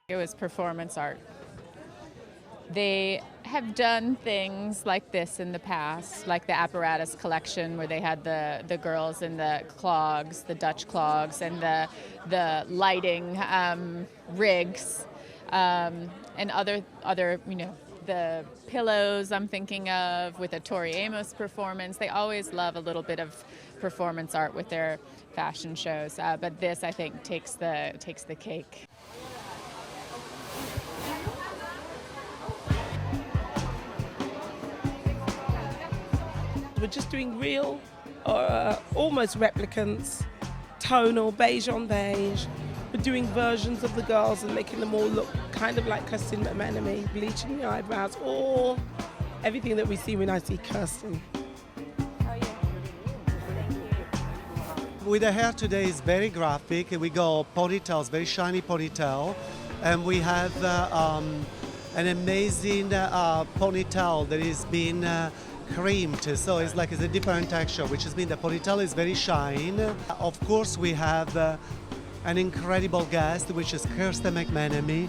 It was performance art. They have done things like this in the past, like the apparatus collection where they had the girls in the clogs, the Dutch clogs, and the lighting rigs, and other the pillows I'm thinking of with a Tori Amos performance. They always love a little bit of performance art with their fashion shows, but this I think takes the cake. We're just doing real, almost replicants, tonal, beige on beige. We're doing versions of the girls and making them all look kind of like Kristen McMenamy, bleaching the eyebrows, or everything that we see when I see Kirsten. Oh, yeah. Thank you. With the hair today is very graphic. We go ponytails, very shiny ponytail, and we have an amazing ponytail that is being creamed, so it's a different texture, which has been the ponytail is very shine. Of course, we have an incredible guest, which is Kristen McMenamy,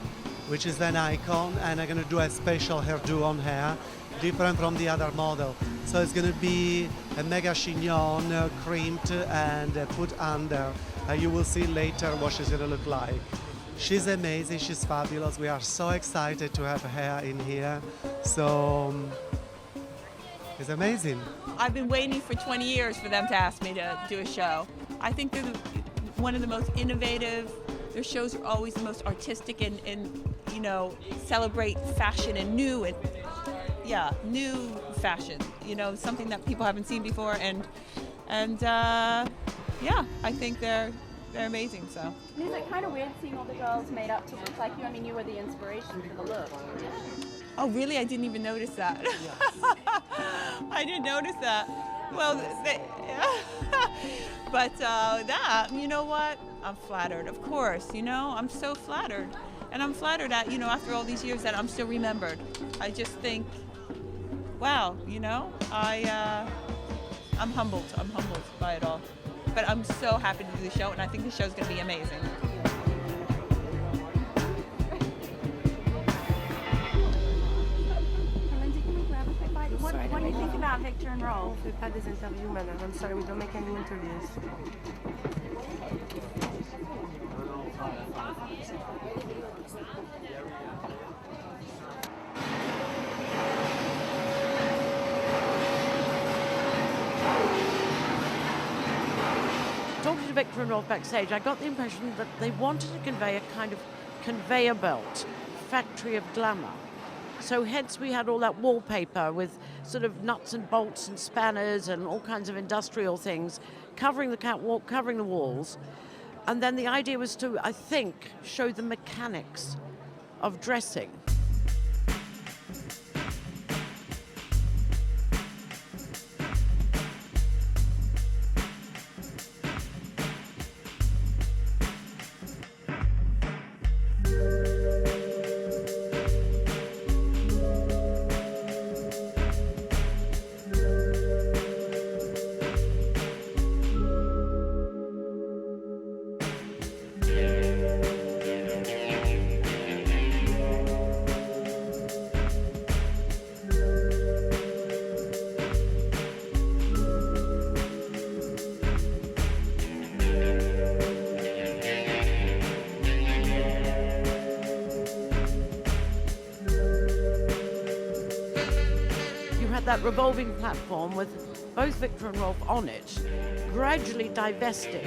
which is an icon, and I'm going to do a special hairdo on her, different from the other model. So it's going to be a mega chignon, creamed and put under. You will see later what she's going to look like. She's amazing, she's fabulous. We are so excited to have her in here. So it's amazing. I've been waiting for 20 years for them to ask me to do a show. I think they're one of the most innovative. Their shows are always the most artistic and celebrate fashion and new fashion. Something that people haven't seen before, and I think they're amazing. So. Is it kind of weird seeing all the girls made up to look like you? I mean, you were the inspiration for the look. Oh, really? I didn't even notice that. I didn't notice that. Well, but you know what? I'm flattered, of course. I'm so flattered. And I'm flattered that, after all these years that I'm still remembered. I just think, wow, I'm humbled. I'm humbled by it all. But I'm so happy to do the show, and I think the show's going to be amazing. What do you think about Viktor and Rolf? We've had this interview, madam. I'm sorry, we don't make any interviews. Talking to Viktor and Rolf backstage, I got the impression that they wanted to convey a kind of conveyor belt, factory of glamour. So hence we had all that wallpaper with sort of nuts and bolts and spanners and all kinds of industrial things covering the catwalk, covering the walls. And then the idea was to, I think, show the mechanics of dressing. That revolving platform with both Viktor and Rolf on it, gradually divesting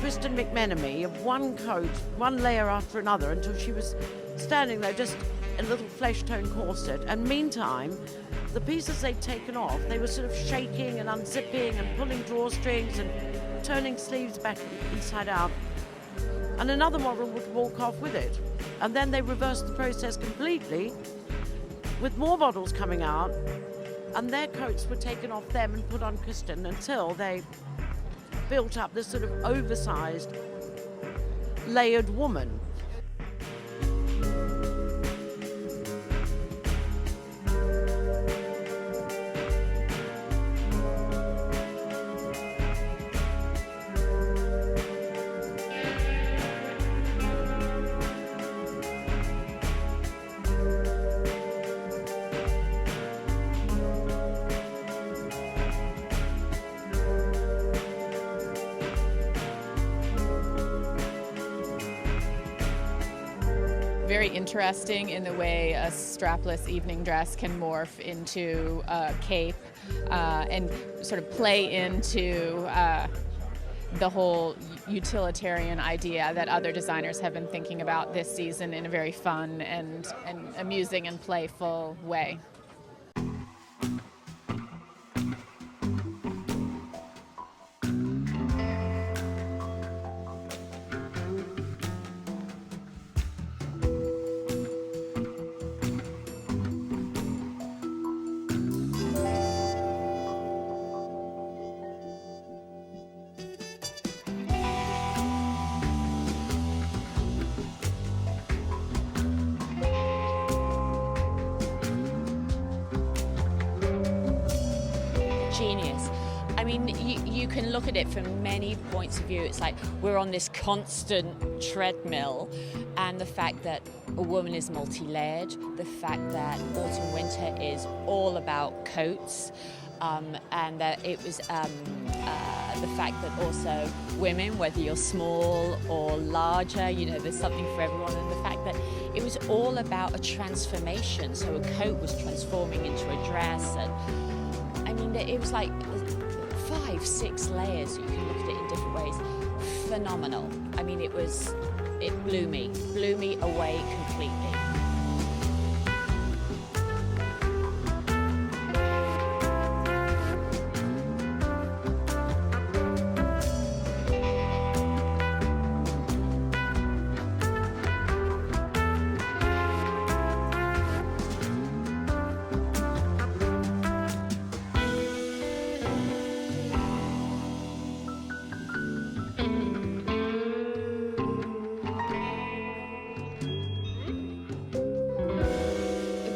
Kristen McMenamy of one coat, one layer after another, until she was standing there just in a little flesh-tone corset. And meantime, the pieces they'd taken off, they were sort of shaking and unzipping and pulling drawstrings and turning sleeves back inside out. And another model would walk off with it. And then they reversed the process completely, with more models coming out, and their coats were taken off them and put on Kristen until they built up this sort of oversized, layered woman. very interesting in the way a strapless evening dress can morph into a cape and sort of play into the whole utilitarian idea that other designers have been thinking about this season in a very fun and amusing and playful way. Genius. I mean, you can look at it from many points of view. It's like we're on this constant treadmill, and the fact that a woman is multi-layered, the fact that autumn winter is all about coats, and that it was the fact that also women, whether you're small or larger, you know, there's something for everyone, and the fact that it was all about a transformation. So a coat was transforming into a dress, and I mean, it was like 5, 6 layers. You can look at it in different ways. Phenomenal. I mean, it blew me away completely.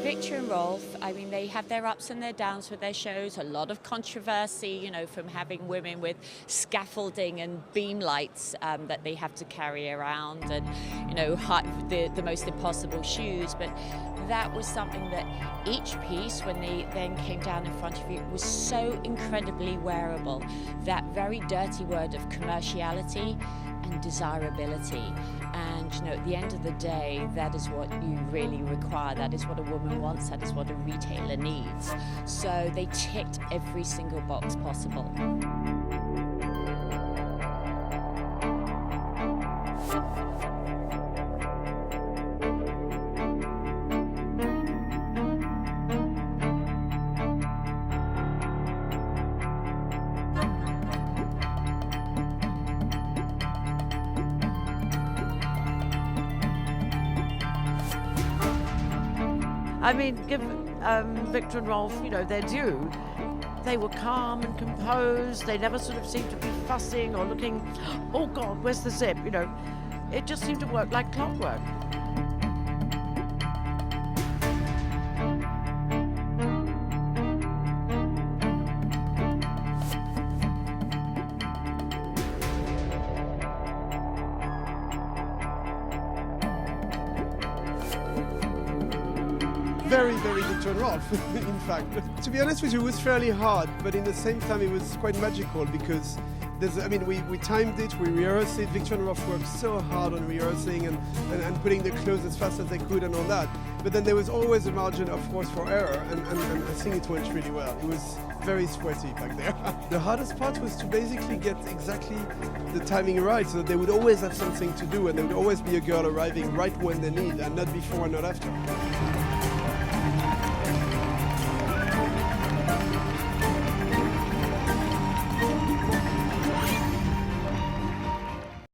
Viktor and Rolf, I mean, they have their ups and their downs with their shows, a lot of controversy, you know, from having women with scaffolding and beam lights that they have to carry around, and, you know, the most impossible shoes. But that was something that each piece, when they then came down in front of you, was so incredibly wearable. That very dirty word of commerciality and desirability. And, you know, at the end of the day, that is what you really require. That is what a woman wants. That is what a retailer needs. So they ticked every single box possible. I mean, give Viktor and Rolf, you know, their due. They were calm and composed. They never sort of seemed to be fussing or looking, oh God, where's the zip? You know, it just seemed to work like clockwork. Very, very Viktor and Rolf, in fact. To be honest with you, it was fairly hard, but in the same time it was quite magical because we timed it, we rehearsed it. Viktor and Rolf worked so hard on rehearsing and putting the clothes as fast as they could and all that. But then there was always a margin, of course, for error, and I think it went really well. It was very sweaty back there. The hardest part was to basically get exactly the timing right, so that they would always have something to do, and there would always be a girl arriving right when they need, and not before and not after.